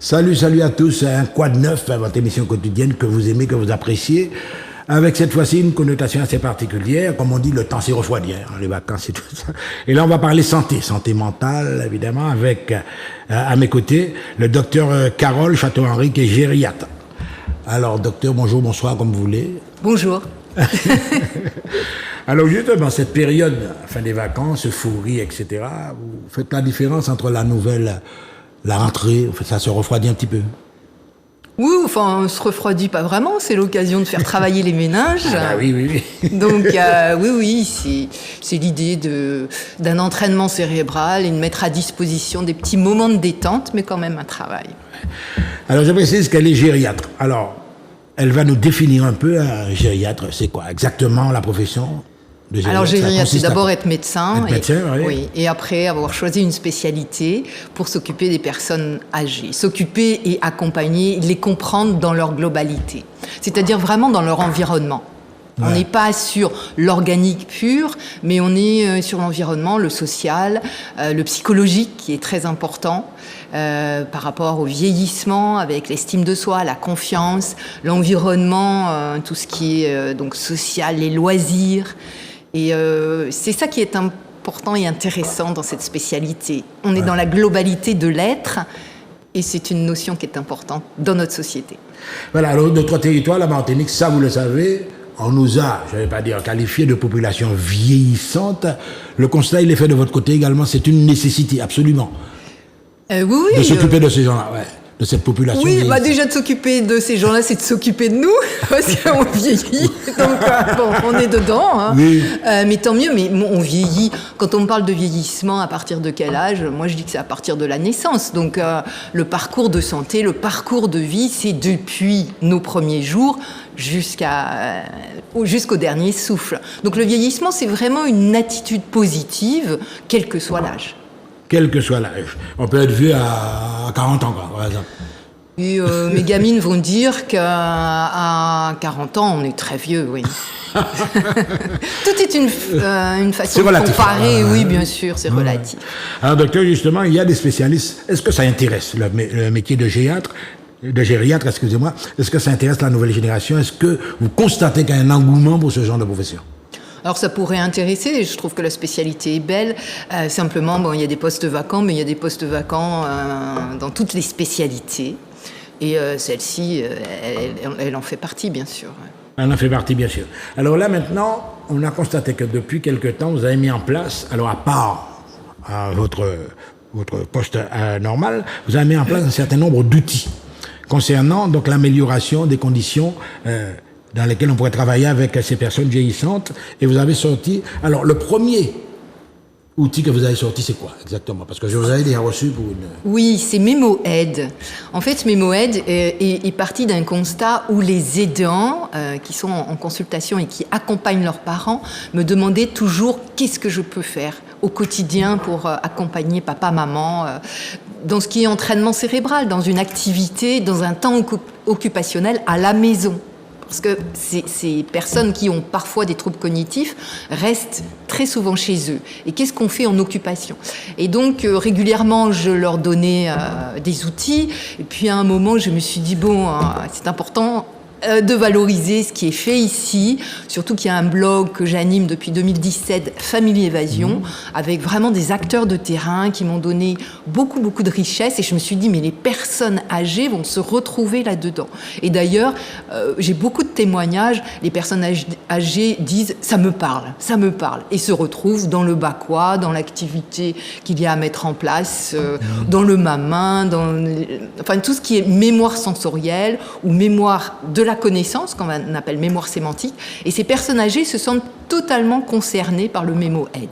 Salut à tous, un Quoi de neuf, votre émission quotidienne que vous aimez, que vous appréciez, avec cette fois-ci une connotation assez particulière, comme on dit, le temps s'est refroidi, les vacances et tout ça. Et là, on va parler santé mentale, évidemment, avec, à mes côtés, le docteur Carole Château-Henry, qui est gériatre. Alors, docteur, bonjour, bonsoir, comme vous voulez. Bonjour. Alors, justement, cette période, fin des vacances, euphorie, etc., vous faites la différence entre la rentrée, ça se refroidit un petit peu. Oui, enfin, on se refroidit pas vraiment, c'est l'occasion de faire travailler les méninges. Ah oui. Donc, oui, c'est l'idée d'un entraînement cérébral et de mettre à disposition des petits moments de détente, mais quand même un travail. Alors, je précise qu'elle est gériatre. Alors, elle va nous définir un peu, un gériatre, c'est quoi exactement la profession de gériatre? Alors, gériatre, c'est d'abord être médecin. Oui. Et après avoir choisi une spécialité pour s'occuper des personnes âgées. S'occuper et accompagner, les comprendre dans leur globalité. C'est-à-dire vraiment dans leur environnement. Ouais. On n'est pas sur l'organique pur, mais on est sur l'environnement, le social, le psychologique qui est très important par rapport au vieillissement, avec l'estime de soi, la confiance, l'environnement, tout ce qui est donc social, les loisirs. Et c'est ça qui est important et intéressant dans cette spécialité. On est dans la globalité de l'être et c'est une notion qui est importante dans notre société. Voilà, alors notre territoire, la Martinique, ça vous le savez, on nous a, je ne vais pas dire qualifié de population vieillissante. Le constat, il est fait de votre côté également, c'est une nécessité, absolument. Oui. De s'occuper de ces gens-là, de cette population. Oui, déjà de s'occuper de ces gens-là, c'est de s'occuper de nous, parce qu'on vieillit, donc on est dedans. Hein. Oui. Mais tant mieux, mais on vieillit. Quand on me parle de vieillissement, à partir de quel âge? Moi, je dis que c'est à partir de la naissance. Donc, le parcours de santé, le parcours de vie, c'est depuis nos premiers jours jusqu'au dernier souffle. Donc, le vieillissement, c'est vraiment une attitude positive, quel que soit l'âge. Quel que soit l'âge. On peut être vieux à 40 ans, quoi, par exemple. Et mes gamines vont dire qu'à 40 ans, on est très vieux, oui. Tout est une façon de comparer, oui, bien sûr, c'est relatif. Alors, docteur, justement, il y a des spécialistes. Est-ce que ça intéresse le métier de gériatre, excusez-moi, est-ce que ça intéresse la nouvelle génération? Est-ce que vous constatez qu'il y a un engouement pour ce genre de profession? Alors ça pourrait intéresser, je trouve que la spécialité est belle, simplement il y a des postes vacants, mais il y a des postes vacants dans toutes les spécialités, et celle-ci, elle en fait partie, bien sûr. Elle en fait partie, bien sûr. Alors là, maintenant, on a constaté que depuis quelque temps, vous avez mis en place, alors à part votre poste normal, vous avez mis en place un certain nombre d'outils concernant donc l'amélioration des conditions dans lesquels on pourrait travailler avec ces personnes vieillissantes. Et vous avez sorti... Alors, le premier outil que vous avez sorti, c'est quoi exactement? Parce que je vous avais déjà reçu pour une... Oui, c'est MémoAide. En fait, MémoAide est parti d'un constat où les aidants qui sont en consultation et qui accompagnent leurs parents me demandaient toujours qu'est-ce que je peux faire au quotidien pour accompagner papa, maman dans ce qui est entraînement cérébral, dans une activité, dans un temps occupationnel à la maison. Parce que ces personnes qui ont parfois des troubles cognitifs restent très souvent chez eux. Et qu'est-ce qu'on fait en occupation? Et donc, régulièrement, je leur donnais des outils. Et puis, à un moment, je me suis dit, c'est important de valoriser ce qui est fait ici, surtout qu'il y a un blog que j'anime depuis 2017, Famille Évasion, avec vraiment des acteurs de terrain qui m'ont donné beaucoup de richesse, et je me suis dit mais les personnes âgées vont se retrouver là-dedans. Et d'ailleurs, j'ai beaucoup de témoignages, les personnes âgées disent ça me parle, et se retrouvent dans le bas-quoi, dans l'activité qu'il y a à mettre en place, dans le main, enfin tout ce qui est mémoire sensorielle ou mémoire de la connaissance, qu'on appelle mémoire sémantique, et ces personnes âgées se sentent totalement concernées par le MémoAide.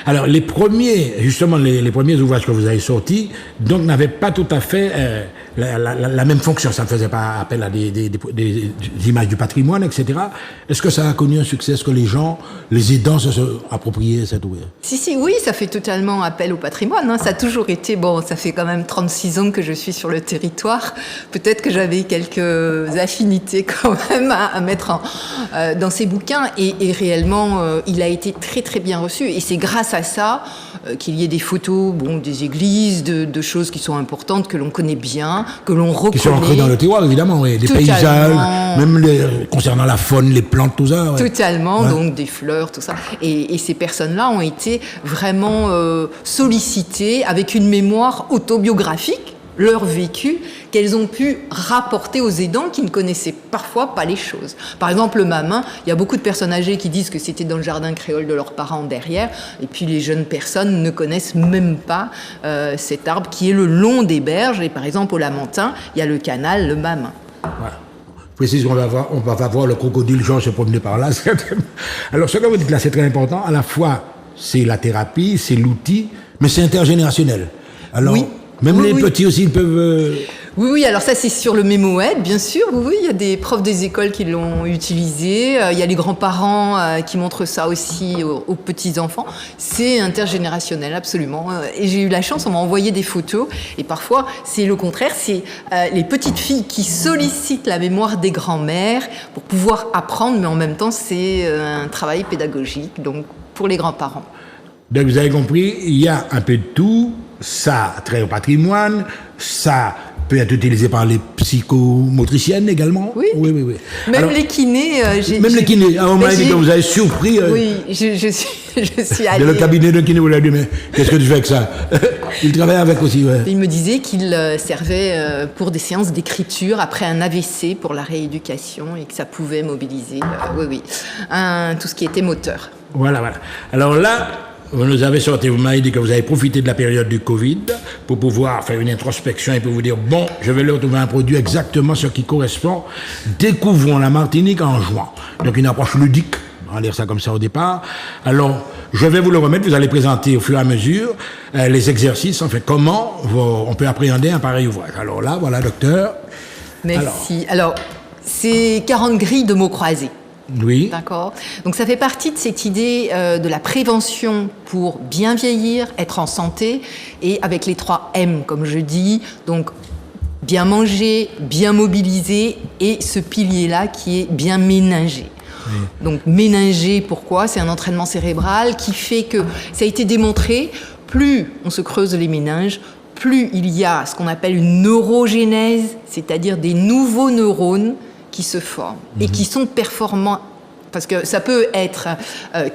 Alors, les premiers ouvrages que vous avez sortis, donc, n'avaient pas tout à fait la même fonction. Ça ne faisait pas appel à des images du patrimoine, etc. Est-ce que ça a connu un succès? Est-ce que les aidants se sont appropriés cet ouvrage? Oui, ça fait totalement appel au patrimoine. Hein. Ça a toujours été, ça fait quand même 36 ans que je suis sur le territoire. Peut-être que j'avais quelques affinités quand même à mettre dans ces bouquins. Et réellement, il a été très, très bien reçu. Et c'est grâce à ça, qu'il y ait des photos, des églises, de choses qui sont importantes, que l'on connaît bien, que l'on reconnaît. Qui sont ancrées dans le terroir, évidemment, oui. Des paysages, même concernant la faune, les plantes, tout ça. Ouais. Totalement, donc des fleurs, tout ça. Et ces personnes-là ont été vraiment sollicitées avec une mémoire autobiographique, leur vécu, qu'elles ont pu rapporter aux aidants qui ne connaissaient parfois pas les choses. Par exemple, le mamin, il y a beaucoup de personnes âgées qui disent que c'était dans le jardin créole de leurs parents derrière, et puis les jeunes personnes ne connaissent même pas cet arbre qui est le long des berges, et par exemple au Lamentin, il y a le canal, le mamin. Voilà. Je précise qu'on va voir le crocodile Georges se promener par là. Alors ce que vous dites là, c'est très important. À la fois, c'est la thérapie, c'est l'outil, mais c'est intergénérationnel. Alors, oui. Même les petits aussi, ils peuvent... Oui, alors ça c'est sur le MémoAide, bien sûr, oui, il y a des profs des écoles qui l'ont utilisé, il y a les grands-parents qui montrent ça aussi aux petits-enfants, c'est intergénérationnel, absolument, et j'ai eu la chance, on m'a envoyé des photos, et parfois c'est le contraire, c'est les petites filles qui sollicitent la mémoire des grands-mères pour pouvoir apprendre, mais en même temps c'est un travail pédagogique, donc pour les grands-parents. Donc vous avez compris, il y a un peu de tout, ça trait au patrimoine, ça peut être utilisé par les psychomotriciennes également. Oui. Même alors, les kinés. Même les kinés. On m'a dit que vous avez surpris. Oui, je suis allée. Dans le cabinet de kiné, vous l'avez dit, mais qu'est-ce que tu fais avec ça? Il travaille avec aussi, ouais. Il me disait qu'il servait pour des séances d'écriture après un AVC pour la rééducation et que ça pouvait mobiliser, tout ce qui était moteur. Voilà. Alors là, vous nous avez sorti, vous m'avez dit que vous avez profité de la période du Covid pour pouvoir faire une introspection et pour vous dire, bon, je vais leur trouver un produit exactement ce qui correspond. Découvrons la Martinique en juin. Donc une approche ludique, on va dire ça comme ça au départ. Alors, je vais vous le remettre, vous allez présenter au fur et à mesure les exercices, en fait, comment on peut appréhender un pareil ouvrage. Alors là, voilà, docteur. Merci. Alors c'est 40 grilles de mots croisés. Oui. D'accord. Donc ça fait partie de cette idée de la prévention pour bien vieillir, être en santé, et avec les 3 M, comme je dis, donc bien manger, bien mobiliser, et ce pilier-là qui est bien méninger. Oui. Donc méninger, pourquoi? C'est un entraînement cérébral qui fait que, ça a été démontré, plus on se creuse les méninges, plus il y a ce qu'on appelle une neurogénèse, c'est-à-dire des nouveaux neurones qui se forment et qui sont performants, parce que ça peut être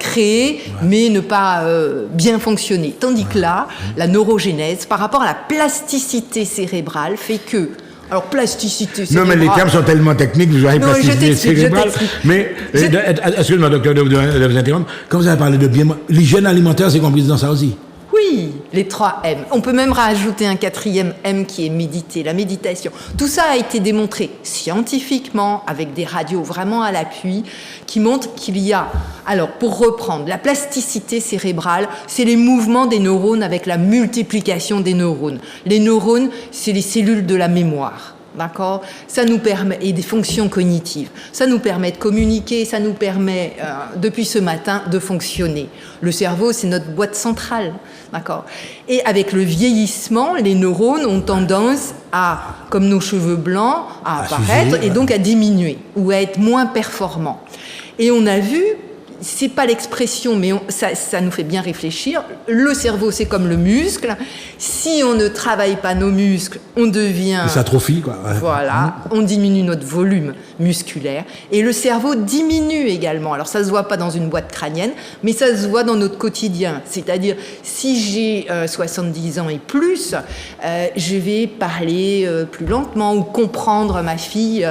créé, mais ne pas bien fonctionner. Tandis que là, la neurogénèse, par rapport à la plasticité cérébrale, fait que... Alors, plasticité cérébrale... Non, mais les termes sont tellement techniques, vous avez plasticité cérébrale. Mais, excusez-moi, docteur, de vous interrompre. Quand vous avez parlé de bien... L'hygiène alimentaire, c'est compris dans ça aussi? Oui, les 3 M. On peut même rajouter un 4e M qui est méditer, la méditation. Tout ça a été démontré scientifiquement, avec des radios vraiment à l'appui, qui montrent qu'il y a, alors pour reprendre, la plasticité cérébrale, c'est les mouvements des neurones avec la multiplication des neurones. Les neurones, c'est les cellules de la mémoire. D'accord, ça nous permet, et des fonctions cognitives, ça nous permet de communiquer, ça nous permet, depuis ce matin, de fonctionner. Le cerveau, c'est notre boîte centrale, d'accord. Et avec le vieillissement, les neurones ont tendance à, comme nos cheveux blancs, à apparaître et donc à diminuer ou à être moins performants. Et on a vu, c'est pas l'expression, mais ça nous fait bien réfléchir. Le cerveau, c'est comme le muscle. Si on ne travaille pas nos muscles, on devient... Il s'atrophie, quoi. Ouais. Voilà, on diminue notre volume musculaire. Et le cerveau diminue également. Alors, ça se voit pas dans une boîte crânienne, mais ça se voit dans notre quotidien. C'est-à-dire, si j'ai 70 ans et plus, je vais parler plus lentement ou comprendre ma fille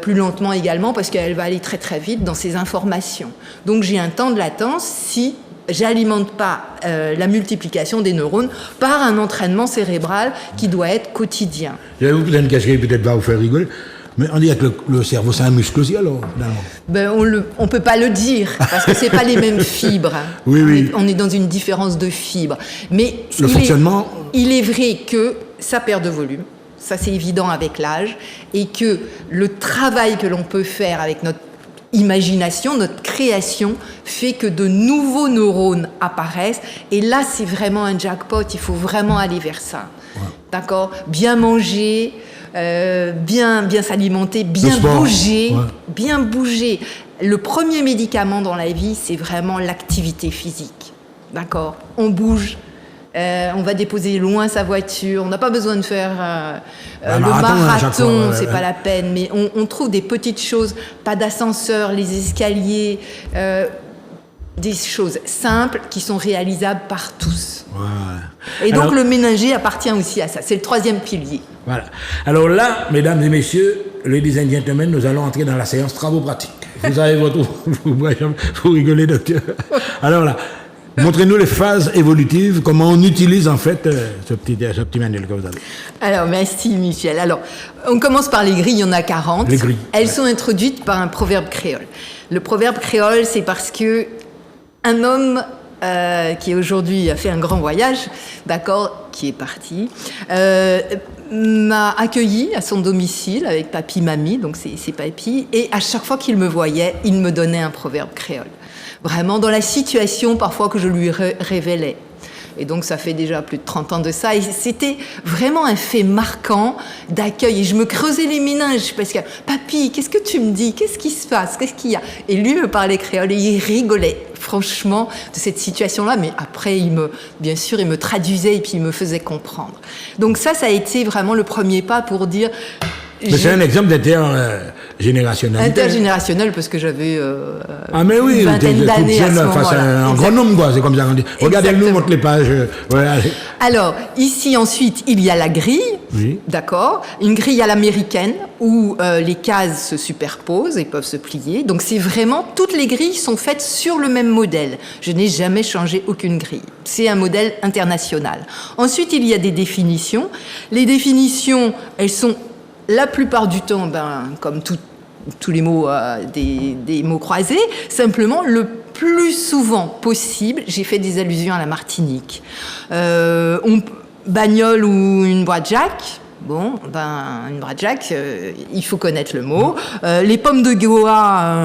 plus lentement également, parce qu'elle va aller très très vite dans ses informations. Donc j'ai un temps de latence si j'alimente pas la multiplication des neurones par un entraînement cérébral qui doit être quotidien. Je vais vous poser une question qui peut-être va vous faire rigoler, mais on dit que le cerveau c'est un muscle aussi alors finalement. On peut pas le dire parce que c'est pas les mêmes fibres. Oui. On est dans une différence de fibres. Mais le fonctionnement. Il est vrai que ça perd de volume. Ça c'est évident avec l'âge, et que le travail que l'on peut faire avec notre imagination, notre création, fait que de nouveaux neurones apparaissent, et là c'est vraiment un jackpot, il faut vraiment aller vers ça. Ouais. D'accord ? Bien manger, bien s'alimenter, bien bouger. Le premier médicament dans la vie, c'est vraiment l'activité physique. d'accord, on bouge. On va déposer loin sa voiture. On n'a pas besoin de faire le marathon, c'est pas la peine. Mais on trouve des petites choses, pas d'ascenseur, les escaliers, des choses simples qui sont réalisables par tous. Ouais. Et donc le ménager appartient aussi à ça. C'est le troisième pilier. Voilà. Alors là, mesdames et messieurs, ladies and gentlemen, nous allons entrer dans la séance travaux pratiques. Vous avez votre... vous rigolez, docteur. Alors là, montrez-nous les phases évolutives, comment on utilise en fait ce petit manuel que vous avez. Alors, merci Michel. Alors, on commence par les grilles, il y en a 40. Les grilles. Elles sont introduites par un proverbe créole. Le proverbe créole, c'est parce que un homme qui aujourd'hui a fait un grand voyage, d'accord, qui est parti, m'a accueilli à son domicile avec papy, mamie, donc c'est papy, et à chaque fois qu'il me voyait, il me donnait un proverbe créole. Vraiment dans la situation parfois que je lui révélais. Et donc ça fait déjà plus de 30 ans de ça, et c'était vraiment un fait marquant d'accueil. Et je me creusais les méninges parce que « Papy, qu'est-ce que tu me dis? Qu'est-ce qui se passe? Qu'est-ce qu'il y a ?» Et lui me parlait créole et il rigolait franchement de cette situation-là, mais après bien sûr il me traduisait et puis il me faisait comprendre. Donc ça a été vraiment le premier pas pour dire... Mais c'est un exemple d'intergénérationnel. Intergénérationnel parce que j'avais une vingtaine d'années à ce moment-là. Un grand homme, quoi, c'est comme ça qu'on dit. Regardez-nous, montre les pages. Alors, ici, ensuite, il y a la grille, oui. D'accord, une grille à l'américaine où les cases se superposent et peuvent se plier. Donc, c'est vraiment, toutes les grilles sont faites sur le même modèle. Je n'ai jamais changé aucune grille. C'est un modèle international. Ensuite, il y a des définitions. Les définitions, elles sont... La plupart du temps, comme tous les mots, des mots croisés, simplement le plus souvent possible, j'ai fait des allusions à la Martinique. Bagnole ou une Bradjack, une Bradjack, il faut connaître le mot. Les pommes de Goa,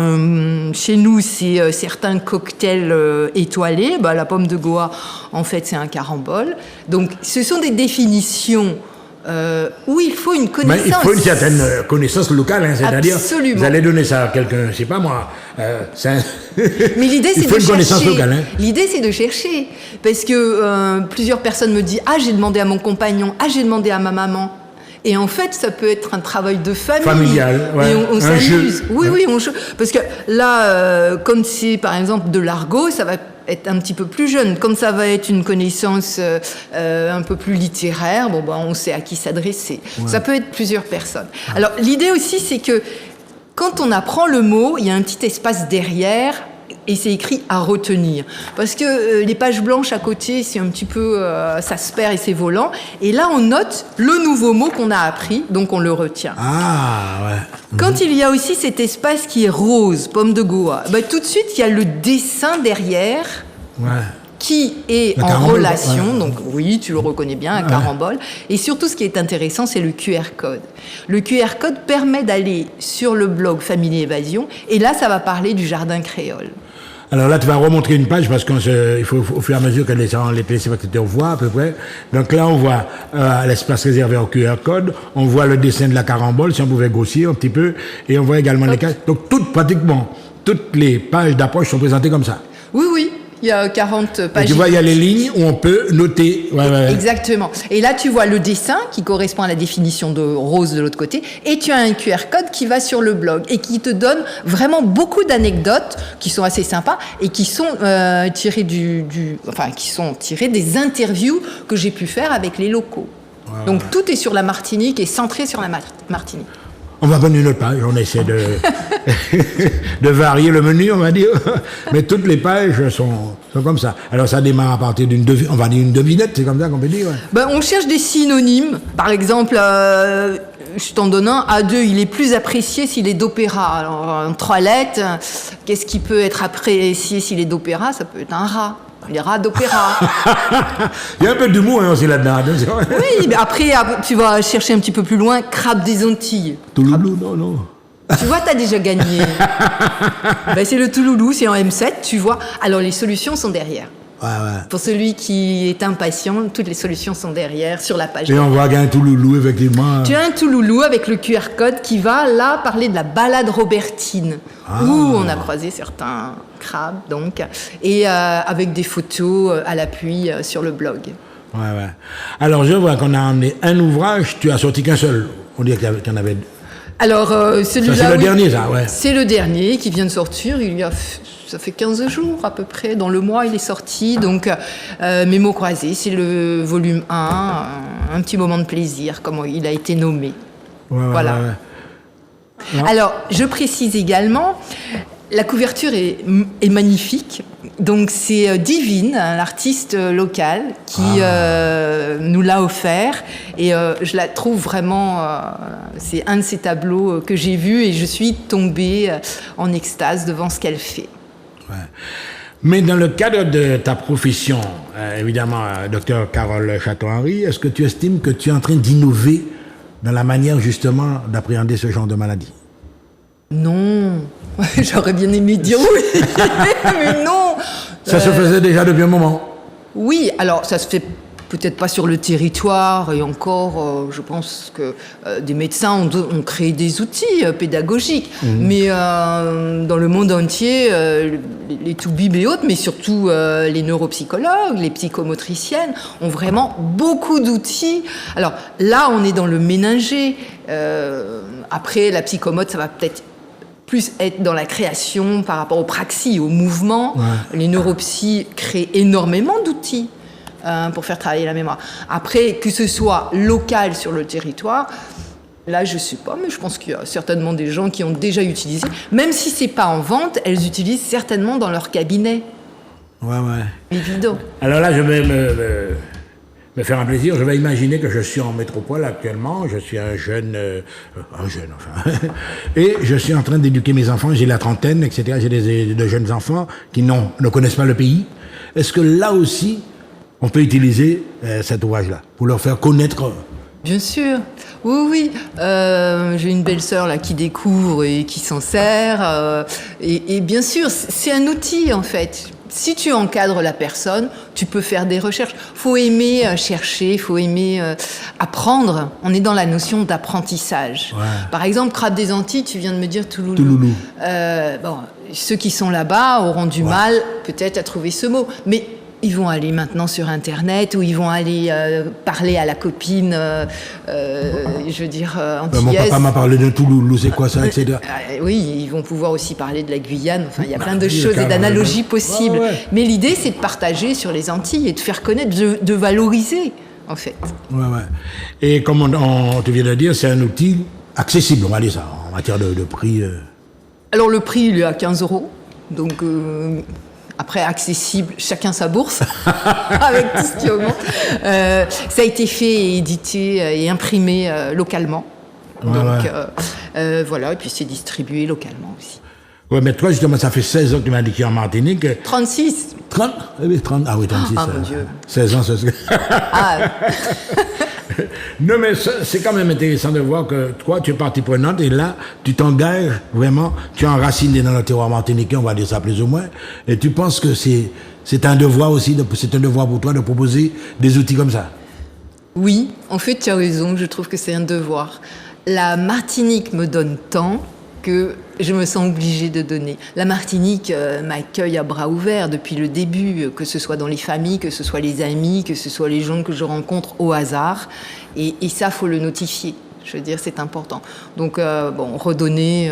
chez nous, c'est certains cocktails étoilés. La pomme de Goa, en fait, c'est un carambole. Donc, ce sont des définitions où il faut une connaissance. Mais il faut une certaine connaissance locale, hein, c'est-à-dire absolument. Vous allez donner ça à quelqu'un, je sais pas moi. Mais l'idée c'est de chercher. Locale, hein. L'idée c'est de chercher, parce que plusieurs personnes me disent j'ai demandé à mon compagnon, j'ai demandé à ma maman. Et en fait, ça peut être un travail de famille. Familial, ouais. Et on s'amuse. Oui, ouais. Oui, on joue. Parce que là, comme c'est par exemple de l'argot, ça va être un petit peu plus jeune. Comme ça va être une connaissance un peu plus littéraire, on sait à qui s'adresser. Ouais. Ça peut être plusieurs personnes. Ouais. Alors, l'idée aussi, c'est que quand on apprend le mot, il y a un petit espace derrière. Et c'est écrit à retenir. Parce que les pages blanches à côté, c'est un petit peu... ça se perd et c'est volant. Et là, on note le nouveau mot qu'on a appris, donc on le retient. Ah, ouais. Quand il y a aussi cet espace qui est rose, pomme de Goa, tout de suite, il y a le dessin derrière... Ouais. Qui est le en relation, ouais. Donc oui, tu le reconnais bien, un carambole. Et surtout, ce qui est intéressant, c'est le QR code. Le QR code permet d'aller sur le blog Famille Évasion, et là, ça va parler du jardin créole. Alors là, tu vas remontrer une page parce qu'il faut au fur et à mesure que les téléspectateurs voient à peu près. Donc là, on voit l'espace réservé au QR code, on voit le dessin de la carambole, si on pouvait grossir un petit peu, et on voit également les cases. Donc pratiquement toutes les pages d'approche sont présentées comme ça. Oui, oui. Il y a 40 pages. Et tu vois, il y a les lignes où on peut noter. Ouais. Exactement. Et là, tu vois le dessin qui correspond à la définition de rose de l'autre côté. Et tu as un QR code qui va sur le blog et qui te donne vraiment beaucoup d'anecdotes qui sont assez sympas et qui sont tirées des interviews que j'ai pu faire avec les locaux. Ouais. Donc, tout est sur la Martinique et centré sur la Martinique. On va prendre une autre page, on essaie de varier le menu, on va dire. Mais toutes les pages sont comme ça. Alors ça démarre à partir d'une devinette, c'est comme ça qu'on peut dire. Ouais. On cherche des synonymes. Par exemple, je t'en donne un, A2, il est plus apprécié s'il est d'opéra. Alors en 3 lettres, qu'est-ce qui peut être apprécié s'il est d'opéra? Ça peut être un rat. Les rats d'opéra. Il y a un peu d'humour aussi là-dedans. Oui, mais après, tu vas chercher un petit peu plus loin, crabe des Antilles. Touloulou, non. Tu vois, t'as déjà gagné. C'est le Touloulou, c'est en M7, tu vois. Alors, les solutions sont derrière. Ouais, ouais. Pour celui qui est impatient, toutes les solutions sont derrière, sur la page. Et on voit qu'il y a un tout loulou, effectivement. Tu as un tout loulou avec le QR code qui va, là, parler de la balade robertine, où on a croisé certains crabes, donc, et avec des photos à l'appui sur le blog. Ouais, ouais. Alors, je vois qu'on a emmené un ouvrage, tu as sorti qu'un seul. On dirait qu'il y en avait deux. Alors, celui-là... Ça, c'est le dernier, ça, ouais. C'est le dernier qui vient de sortir. Ça fait 15 jours à peu près. Dans le mois, il est sorti. Donc, Mes mots croisés, c'est le volume 1. Un petit moment de plaisir, comme il a été nommé. Ouais, voilà. Ouais. Alors, je précise également, la couverture est magnifique. Donc, c'est Divine, l'artiste local, qui nous l'a offert. Et je la trouve vraiment... c'est un de ces tableaux que j'ai vu et je suis tombée en extase devant ce qu'elle fait. Ouais. Mais dans le cadre de ta profession, évidemment, docteur Carole Château-Henry, est-ce que tu estimes que tu es en train d'innover dans la manière, justement, d'appréhender ce genre de maladie? Non, j'aurais bien aimé dire oui, mais non. Ça se faisait déjà depuis un moment. Oui, alors ça se fait peut-être pas sur le territoire, et encore, je pense que des médecins ont créé des outils pédagogiques, mais dans le monde entier, les toubibs et autres, mais surtout les neuropsychologues, les psychomotriciennes, ont vraiment beaucoup d'outils. Alors là, on est dans le méninger. Après, la psychomote, ça va peut-être plus être dans la création par rapport aux praxis, au mouvement. Ouais. Les neuropsys créent énormément d'outils pour faire travailler la mémoire. Après, que ce soit local sur le territoire, là, je ne sais pas, mais je pense qu'il y a certainement des gens qui ont déjà utilisé. Même si ce n'est pas en vente, elles utilisent certainement dans leur cabinet. Ouais, ouais. Évident. Alors là, je vais me faire un plaisir. Je vais imaginer que je suis en métropole actuellement. Je suis un jeune enfin. Et je suis en train d'éduquer mes enfants. J'ai la trentaine, etc. J'ai de jeunes enfants qui ne connaissent pas le pays. Est-ce que là aussi, on peut utiliser cet ouvrage-là pour leur faire connaître? Bien sûr, oui. J'ai une belle-sœur là qui découvre et qui s'en sert. Et bien sûr, c'est un outil en fait. Si tu encadres la personne, tu peux faire des recherches. Faut aimer chercher, faut aimer apprendre. On est dans la notion d'apprentissage. Ouais. Par exemple, crabe des Antilles, tu viens de me dire Touloulou. Bon, ceux qui sont là-bas auront du mal peut-être à trouver ce mot, mais ils vont aller maintenant sur Internet ou ils vont aller parler à la copine, je veux dire, antillaise. Mon papa m'a parlé de Touloulou, c'est quoi ça, etc. Oui, ils vont pouvoir aussi parler de la Guyane. Enfin, il y a plein de choses et d'analogies possibles. Ouais. Mais l'idée, c'est de partager sur les Antilles et de faire connaître, de valoriser, en fait. Ouais. Et comme on te vient de dire, c'est un outil accessible, on va dire ça, en matière de prix. Alors, le prix, il est à 15 €. Donc... Après, accessible, chacun sa bourse, avec tout ce qui augmente. Ça a été fait et édité et imprimé localement. Ouais, donc, voilà, et puis c'est distribué localement aussi. Oui, mais toi, justement, ça fait 16 ans que tu m'as dit qu'il y a en Martinique. 36. 30 oui, 30. Ah oui, 36. Ah, mon Dieu. 16 ans, c'est... Non, mais c'est quand même intéressant de voir que toi, tu es partie prenante et là, tu t'engages vraiment, tu es enraciné dans le terroir martiniquais, on va dire ça plus ou moins, et tu penses que c'est un devoir aussi, c'est un devoir pour toi de proposer des outils comme ça? Oui, en fait, tu as raison, je trouve que c'est un devoir. La Martinique me donne tant que je me sens obligée de donner. La Martinique m'accueille à bras ouverts depuis le début, que ce soit dans les familles, que ce soit les amis, que ce soit les gens que je rencontre au hasard. Et ça, faut le notifier. Je veux dire, c'est important. Donc, redonner,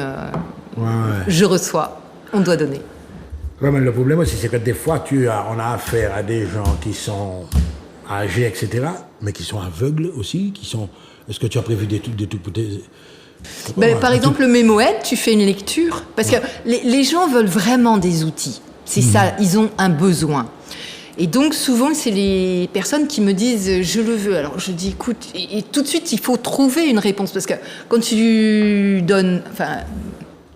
je reçois. On doit donner. Ouais, mais le problème aussi, c'est que des fois, on a affaire à des gens qui sont âgés, etc., mais qui sont aveugles aussi, Est-ce que tu as prévu des trucs pour tes... Par exemple, le mémoaide, tu fais une lecture. Parce que les gens veulent vraiment des outils. C'est ça, ils ont un besoin. Et donc, souvent, c'est les personnes qui me disent « je le veux ». Alors, je dis « écoute », et tout de suite, il faut trouver une réponse. Parce que quand tu donnes... Enfin,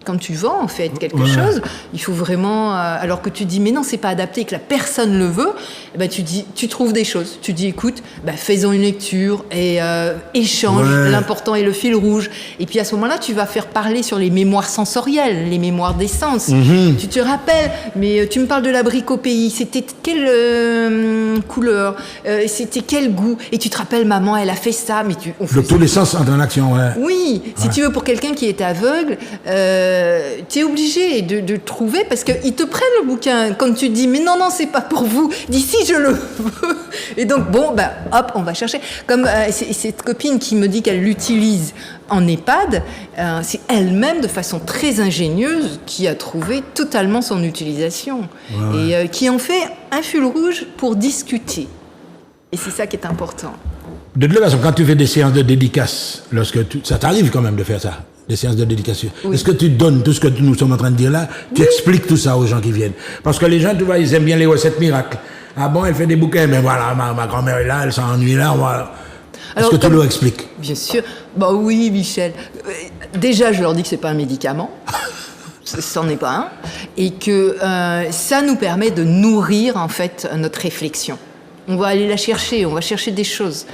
quand tu vends en fait quelque chose, il faut vraiment, alors que tu dis mais non c'est pas adapté et que la personne le veut, eh ben tu trouves des choses. Tu dis écoute, faisons une lecture et échange. L'important est le fil rouge. Et puis à ce moment-là, tu vas faire parler sur les mémoires sensorielles, les mémoires des sens. Tu te rappelles, mais tu me parles de l'abricot pays. C'était quelle couleur, c'était quel goût. Et tu te rappelles maman, elle a fait ça. Mais tous les sens entrent en action. Ouais. Oui, si tu veux pour quelqu'un qui est aveugle. Tu es obligé de trouver parce qu'ils te prennent le bouquin quand tu dis mais non c'est pas pour vous, dis si je le veux et donc hop on va chercher comme cette copine qui me dit qu'elle l'utilise en EHPAD, c'est elle-même de façon très ingénieuse qui a trouvé totalement son utilisation et qui en fait un fil rouge pour discuter et c'est ça qui est important. De toute façon, quand tu fais des séances de dédicace, ça t'arrive quand même de faire ça, des séances de dédication. Oui. Est-ce que tu donnes tout ce que nous sommes en train de dire là? Tu expliques tout ça aux gens qui viennent? Parce que les gens, tu vois, ils aiment bien les recettes miracles. Ah bon, elle fait des bouquins, mais voilà, ma grand-mère est là, elle s'ennuie là, voilà. Est-ce que tu leur expliques? Bien sûr. Oui, Michel. Déjà, je leur dis que c'est pas un médicament. C'en est pas un. Et que ça nous permet de nourrir, en fait, notre réflexion. On va aller la chercher, on va chercher des choses.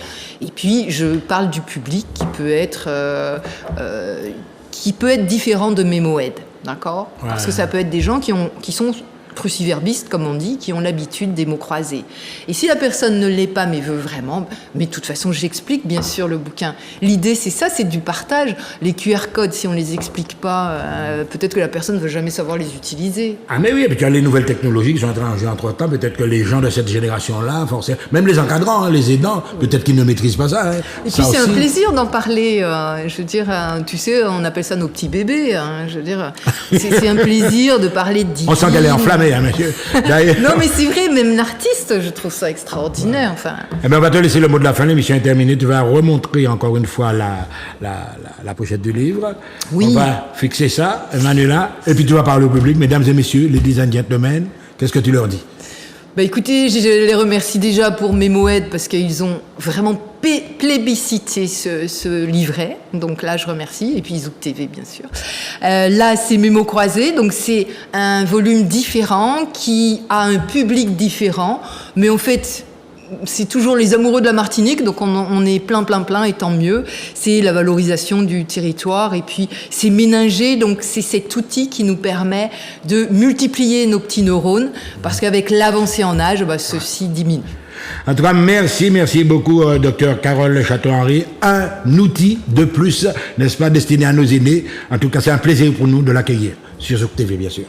Et puis, je parle du public qui peut être différent de mes moeds, d'accord ? Parce que ça peut être des gens qui sont cruciverbistes, comme on dit, qui ont l'habitude des mots croisés. Et si la personne ne l'est pas, mais veut vraiment, mais de toute façon, j'explique bien sûr le bouquin. L'idée, c'est ça, c'est du partage. Les QR codes, si on les explique pas, peut-être que la personne ne va jamais savoir les utiliser. Ah mais oui, mais tu as les nouvelles technologies qui sont en train de jouer entre-temps. Peut-être que les gens de cette génération-là, forcément, même les encadrants, les aidants, peut-être qu'ils ne maîtrisent pas ça. Et puis c'est un plaisir d'en parler. Je veux dire, tu sais, on appelle ça nos petits bébés. Je veux dire, c'est un plaisir de parler de divine. On sent qu'elle est enflammée. Monsieur. Non, mais c'est vrai, même l'artiste, je trouve ça extraordinaire. Enfin. Eh bien, on va te laisser le mot de la fin. L'émission est terminée. Tu vas remontrer encore une fois la pochette du livre. Oui. On va fixer ça, Manuela, et puis tu vas parler au public. Mesdames et messieurs, ladies and gentlemen, qu'est-ce que tu leur dis? Écoutez, je les remercie déjà pour mes moeds parce qu'ils ont vraiment plébiscité ce livret. Donc là, je remercie. Et puis Zouk TV, bien sûr. Là, c'est mes mots croisés. Donc c'est un volume différent qui a un public différent. Mais en fait, c'est toujours les amoureux de la Martinique. Donc on est plein et tant mieux. C'est la valorisation du territoire. Et puis c'est ménagé. Donc c'est cet outil qui nous permet de multiplier nos petits neurones. Parce qu'avec l'avancée en âge, ceux-ci diminuent. En tout cas, merci beaucoup, docteur Carole Château-Henry. Un outil de plus, n'est-ce pas, destiné à nos aînés. En tout cas, c'est un plaisir pour nous de l'accueillir sur Zouk TV, bien sûr.